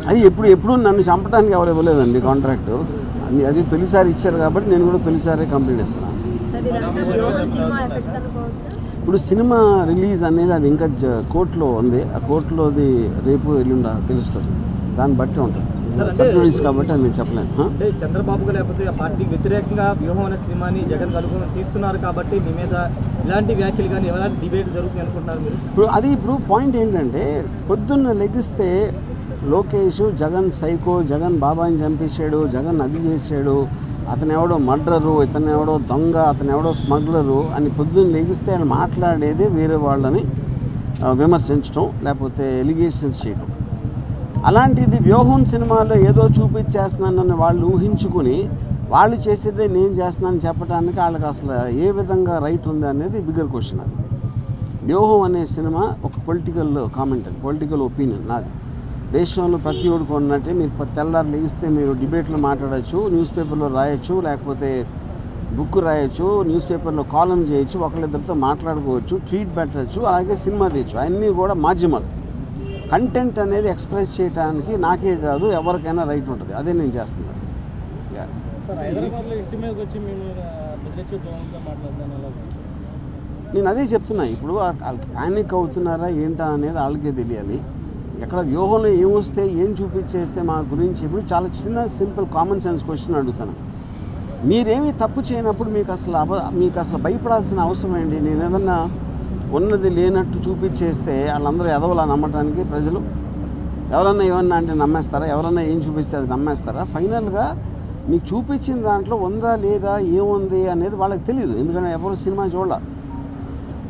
అది ఎప్పుడు నన్ను చంపడానికి ఎవరు ఇవ్వలేదండి కాంట్రాక్టు. అది తొలిసారి ఇచ్చారు కాబట్టి నేను కూడా తొలిసారి కంప్లీట్ ఇస్తున్నాను. ఇప్పుడు సినిమా రిలీజ్ అనేది అది ఇంకా కోర్టులో ఉంది. ఆ కోర్టులోది రేపు ఎల్లుండ తెలుస్తుంది. దాన్ని బట్టి ఉంటుంది సబ్జెక్ట్స్ కాబట్టి అది నేను చెప్పలేను. చంద్రబాబు లేకపోతే పార్టీకి వ్యతిరేకంగా వ్యూహం అనే సినిమాని జగన్ కలుగుని తీస్తున్నారు కాబట్టి మీ మీద ఇలాంటి వ్యాఖ్యలు కానీ ఎలాంటి డిబేట్ జరుగుతుంది అనుకుంటున్నారు మీరు? ఇప్పుడు పాయింట్ ఏంటంటే పొద్దున్న లెగిస్తే లోకేష్ జగన్ సైకో, జగన్ బాబాయిని చంపేశాడు, జగన్ అది చేశాడు, అతను ఎవడో మర్డరు, ఇతను ఎవడో దొంగ, అతను ఎవడో స్మగ్లరు అని పొద్దున్న లెగిస్తే ఆయన మాట్లాడేది వేరే వాళ్ళని విమర్శించడం లేకపోతే ఎలిగేషన్స్ చేయడం. అలాంటిది వ్యూహం సినిమాలో ఏదో చూపించేస్తున్నానని వాళ్ళు ఊహించుకుని వాళ్ళు చేసేదే నేను చేస్తున్నానని చెప్పడానికి వాళ్ళకి అసలు ఏ విధంగా రైట్ ఉంది అనేది బిగ్గర్ క్వశ్చన్. అది వ్యూహం అనే సినిమా ఒక పొలిటికల్ కామెంట్, అది పొలిటికల్ ఒపీనియన్ నాది. దేశంలో ప్రతి ఒక్కరికి ఉన్నట్టే మీరు తెల్లారు లెగిస్తే మీరు డిబేట్లో మాట్లాడచ్చు, న్యూస్ పేపర్లో రాయొచ్చు, లేకపోతే బుక్ రాయొచ్చు, న్యూస్ పేపర్లో కాలం చేయొచ్చు, ఒకళ్ళిద్దరితో మాట్లాడుకోవచ్చు, ట్వీట్ పెట్టచ్చు, అలాగే సినిమా తీయచ్చు. అన్నీ కూడా మాధ్యమాలు. కంటెంట్ అనేది ఎక్స్ప్రెస్ చేయడానికి నాకే కాదు ఎవరికైనా రైట్ ఉంటుంది. అదే నేను చేస్తున్నాను. నేను అదే చెప్తున్నా. ఇప్పుడు ప్యానిక్ అవుతున్నారా ఏంటా అనేది వాళ్ళకే తెలియాలి. ఎక్కడ వ్యూహంలో ఏమొస్తే ఏం చూపించేస్తే మా గురించి ఇప్పుడు చాలా చిన్న సింపుల్ కామన్ సెన్స్ క్వశ్చన్ అడుగుతాను. మీరేమీ తప్పు చేయనప్పుడు మీకు అసలు భయపడాల్సిన అవసరం ఏంటి? నేను ఏదన్నా ఉన్నది లేనట్టు చూపించేస్తే వాళ్ళందరూ ఎదవలా నమ్మటానికి ప్రజలు ఎవరన్నా ఏమన్నా అంటే నమ్మేస్తారా? ఎవరన్నా ఏం చూపిస్తే అది నమ్మేస్తారా? ఫైనల్గా మీకు చూపించిన దాంట్లో ఉందా లేదా ఏముంది అనేది వాళ్ళకి తెలియదు. ఎందుకంటే ఎవరు సినిమా చూడాల.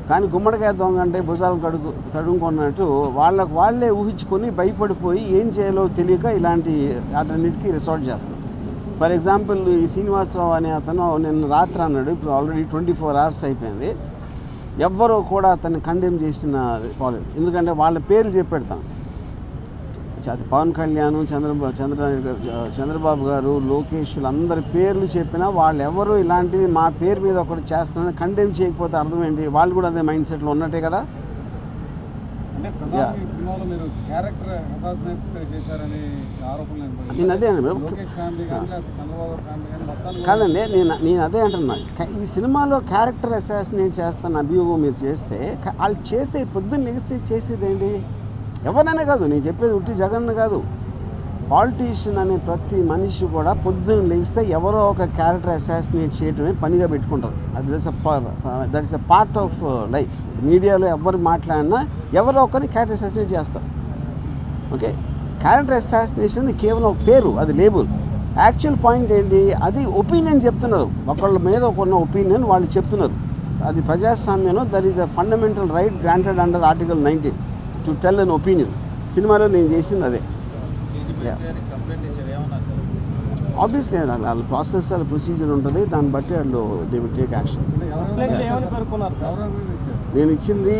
కానీ గుమ్మడికాయ దొంగ అంటే భుజాలు తడుముకున్నట్టు వాళ్ళే ఊహించుకొని భయపడిపోయి ఏం చేయాలో తెలియక ఇలాంటి వాటన్నిటికీ రిసార్ట్ చేస్తారు. ఫర్ ఎగ్జాంపుల్ ఈ శ్రీనివాసరావు అనే అతను నిన్న రాత్రి అన్నాడు, ఇప్పుడు ఆల్రెడీ 24 hours అయిపోయింది, ఎవ్వరూ కూడా అతన్ని కండెమ్ చేసిన పోలేదు. ఎందుకంటే వాళ్ళ పేర్లు చెప్పెడతాను. అది పవన్ కళ్యాణ్, చంద్రబాబు గారు, లోకేష్లు అందరి పేర్లు చెప్పినా వాళ్ళు ఎవరు ఇలాంటిది మా పేరు మీద ఒకటి చేస్తున్నారని కండెమ్ చేయకపోతే అర్థం ఏంటి? వాళ్ళు కూడా అదే మైండ్ సెట్లో ఉన్నట్టే కదా. నేను అదే కాదండి, నేను అదే అంటున్నా. ఈ సినిమాలో క్యారెక్టర్ అసాసినేట్ చేస్తాను అభియోగం మీరు చేస్తే, వాళ్ళు చేస్తే పొద్దున్న లెగిస్తే చేసేదేంటి? ఎవరైనా కాదు, నేను చెప్పేది ఉట్టి జగన్ కాదు, పాలిటీషియన్ అనే ప్రతి మనిషి కూడా పొద్దున్న లెగిస్తే ఎవరో ఒక క్యారెక్టర్ అసాసినేట్ చేయడమే పనిగా పెట్టుకుంటారు. అది that is a part of life. మీడియాలో ఎవరు మాట్లాడినా ఎవరో ఒకరిని క్యారెక్టర్ అసాసినేట్ చేస్తారు. ఓకే, క్యారెక్టర్ అసాసినేషన్ కేవలం ఒక పేరు, అది లేబుల్. యాక్చువల్ పాయింట్ ఏంటి? అది ఒపీనియన్ చెప్తున్నారు, ఒకళ్ళ మీద ఒక ఒపీనియన్ వాళ్ళు చెప్తున్నారు. అది ప్రజాస్వామ్యంలో that is a fundamental right granted under Article 19 to tell an opinion. సినిమాలో నేను చేసింది అదే. ఆబ్వియస్లీ వాళ్ళ ప్రాసెస్, వాళ్ళ ప్రొసీజర్ ఉంటుంది, దాన్ని బట్టి వాళ్ళు దే విల్ టేక్ యాక్షన్. నేను ఇచ్చింది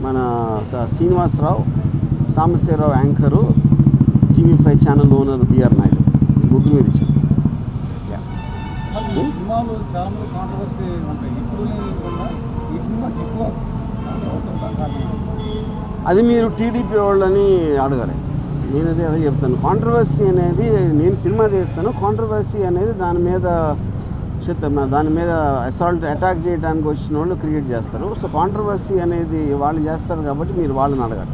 మన Srinivasarao, Sambasivarao anchor, TV5 channel owner BR Naidu, ముగ్గురు మీద ఇచ్చాను. అది మీరు టీడీపీ వాళ్ళని అడగాలి. నేను అదే చెప్తాను. కాంట్రవర్సీ అనేది నేను సినిమా తీస్తాను, కాంట్రవర్సీ అనేది దాని మీద అటాక్ చేయడానికి వచ్చిన వాళ్ళు క్రియేట్ చేస్తారు. సో కాంట్రవర్సీ అనేది వాళ్ళు చేస్తారు కాబట్టి మీరు వాళ్ళని అడగాలి.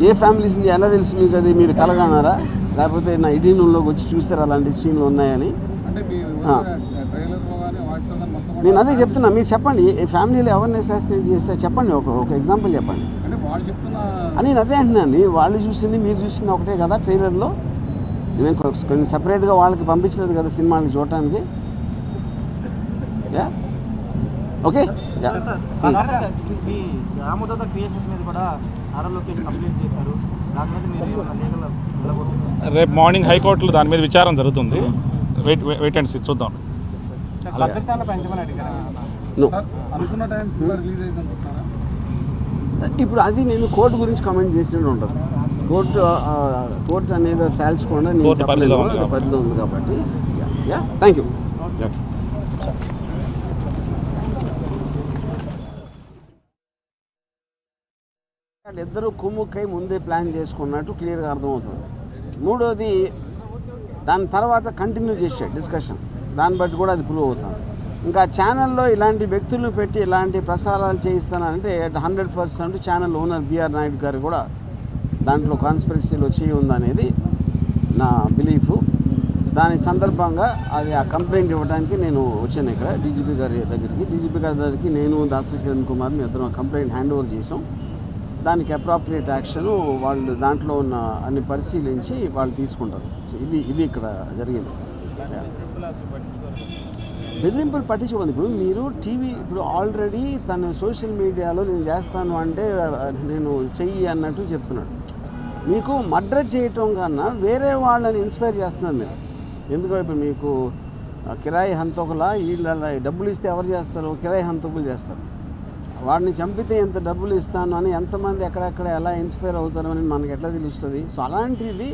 ఏ ఫ్యామిలీస్ని ఎలా తెలుసు మీకు? అది మీరు కలగన్నారా? లేకపోతే నా ఇటీనుల్లోకి వచ్చి చూస్తారా అలాంటి సీన్లు ఉన్నాయని? నేను అదే చెప్తున్నా, మీరు చెప్పండి. ఫ్యామిలీలో ఎవరిని అసాసినేట్ చేస్తే చెప్పండి, ఒక ఎగ్జాంపుల్ చెప్పండి. నేను అదే అంటున్నాను, వాళ్ళు చూసింది మీరు చూసింది ఒకటే కదా ట్రైలర్లో. నేను కొంచెం సపరేట్గా వాళ్ళకి పంపించలేదు కదా సినిమాని చూడటానికి. ఓకే, రేపు మార్నింగ్ హైకోర్టులో దాని మీద విచారం జరుగుతుంది. వెయిట్ అండ్ సీ, చూద్దాం. ఇప్పుడు అది నేను కోర్టు గురించి కామెంట్ చేసినట్టు ఉంటుంది. కోర్టు అనేది తేల్చకుండా నేను పరిధిలో ఉంది కాబట్టి. Thank you. ఇద్దరు కుమ్ముక్కై ముందే ప్లాన్ చేసుకున్నట్టు క్లియర్గా అర్థమవుతుంది. మూడోది దాని తర్వాత కంటిన్యూ చేసే డిస్కషన్, దాన్ని బట్టి కూడా అది ప్రూవ్ అవుతుంది. ఇంకా ఛానల్లో ఇలాంటి వ్యక్తులను పెట్టి ఇలాంటి ప్రసారాలు చేయిస్తానంటే 100% ఛానల్ ఓనర్ బిఆర్ నాయుడు గారు కూడా దాంట్లో కాన్స్పిరసీలో చేయి ఉందనేది నా బిలీఫు. దాని సందర్భంగా అది ఆ కంప్లైంట్ ఇవ్వడానికి నేను వచ్చాను ఇక్కడ డీజీపీ గారి దగ్గరికి. నేను దాసరి కిరణ్ కుమార్ ఇద్దరం కంప్లైంట్ హ్యాండ్ ఓవర్ చేసాం. దానికి అప్రాప్రియేట్ యాక్షన్ వాళ్ళు దాంట్లో ఉన్న అన్ని పరిశీలించి వాళ్ళు తీసుకుంటారు. ఇది ఇక్కడ జరిగింది. బెదిరింపులు పట్టించుకోండి. ఇప్పుడు మీరు ఇప్పుడు ఆల్రెడీ తను సోషల్ మీడియాలో నేను చేస్తాను అంటే నేను చెయ్యి అన్నట్టు చెప్తున్నాడు. మీకు మర్డర్ చేయటం కన్నా వేరే వాళ్ళని ఇన్స్పైర్ చేస్తున్నారు మీరు. ఎందుకంటే ఇప్పుడు మీకు కిరాయి హంతకులా వీళ్ళ డబ్బులు ఇస్తే ఎవరు చేస్తారు? కిరాయి హంతకులు చేస్తారు. వాడిని చంపితే ఎంత డబ్బులు ఇస్తాను అని ఎంతమంది ఎక్కడెక్కడ ఎలా ఇన్స్పైర్ అవుతారు అని మనకు ఎట్లా తెలుస్తుంది? సో అలాంటిది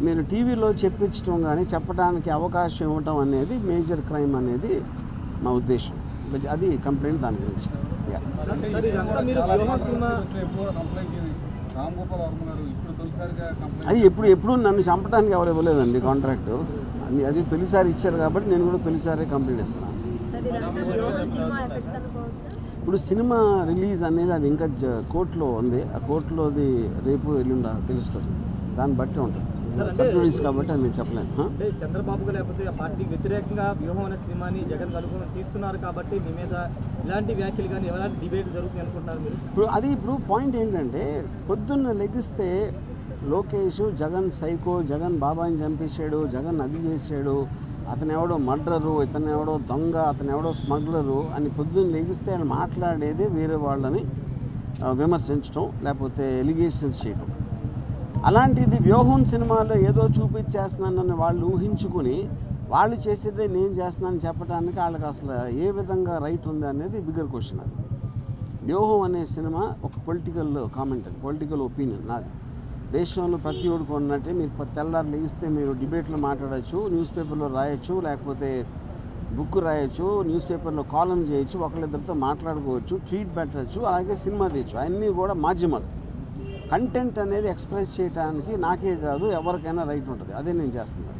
మీరు టీవీలో చెప్పించడం కానీ చెప్పడానికి అవకాశం ఇవ్వటం అనేది మేజర్ క్రైమ్ అనేది మా ఉద్దేశం. అది కంప్లైంట్ దాని గురించి. అది ఎప్పుడు నన్ను చంపడానికి ఎవరు ఇవ్వలేదండి కాంట్రాక్టు. అది తొలిసారి ఇచ్చారు కాబట్టి నేను కూడా తొలిసారి కంప్లైంట్ ఇస్తున్నాను. ఇప్పుడు సినిమా రిలీజ్ అనేది అది ఇంకా కోర్టులో ఉంది. ఆ కోర్టులోది రేపు ఎల్లుండ తెలుస్తుంది. దాన్ని బట్టి ఉంటుంది. సబ్జుడీస్ కాబట్టి అది నేను చెప్పలేను. చంద్రబాబుగా లేకపోతే ఆ పార్టీకి వ్యతిరేకంగా వ్యూహం అనే సినిమాని జగన్ కలుగుని తీస్తున్నారు కాబట్టి మీ మీద ఇలాంటి వ్యాఖ్యలు కానీ ఎలాంటి డిబేట్ జరుగుతుంది అనుకుంటున్నారు మీరు? ఇప్పుడు పాయింట్ ఏంటంటే పొద్దున్న లెగిస్తే లోకేష్ జగన్ సైకో, జగన్ బాబాయిని చంపేశాడు, జగన్ అది చేశాడు, అతను ఎవడో మర్డరు, ఇతను ఎవడో దొంగ, అతను ఎవడో స్మగ్లరు అని పొద్దున్న లెగిస్తే ఆయన మాట్లాడేదే వేరే వాళ్ళని విమర్శించడం లేకపోతే ఎలిగేషన్స్ చేయడం. అలాంటిది వ్యూహం సినిమాలో ఏదో చూపించేస్తున్నానని వాళ్ళు ఊహించుకుని వాళ్ళు చేసేదే నేను చేస్తున్నానని చెప్పడానికి వాళ్ళకి అసలు ఏ విధంగా రైట్ ఉంది అనేది బిగ్గర్ క్వశ్చన్. అది వ్యూహం అనే సినిమా ఒక పొలిటికల్ కామెంట్, అది పొలిటికల్ ఒపీనియన్ నాది. దేశంలో ప్రతి ఒడికి ఉన్నట్టే మీరు తెల్లారు లెగిస్తే మీరు డిబేట్లో మాట్లాడచ్చు, న్యూస్ పేపర్లో రాయొచ్చు, లేకపోతే బుక్ రాయొచ్చు, న్యూస్ పేపర్లో కాలం చేయొచ్చు, ఒకళ్ళిద్దరితో మాట్లాడుకోవచ్చు, ట్వీట్ పెట్టచ్చు, అలాగే సినిమా తీయచ్చు. అన్నీ కూడా మాధ్యమాలు. కంటెంట్ అనేది ఎక్స్ప్రెస్ చేయడానికి నాకే కాదు ఎవరికైనా రైట్ ఉంటుంది. అదే నేను చేస్తున్నాను.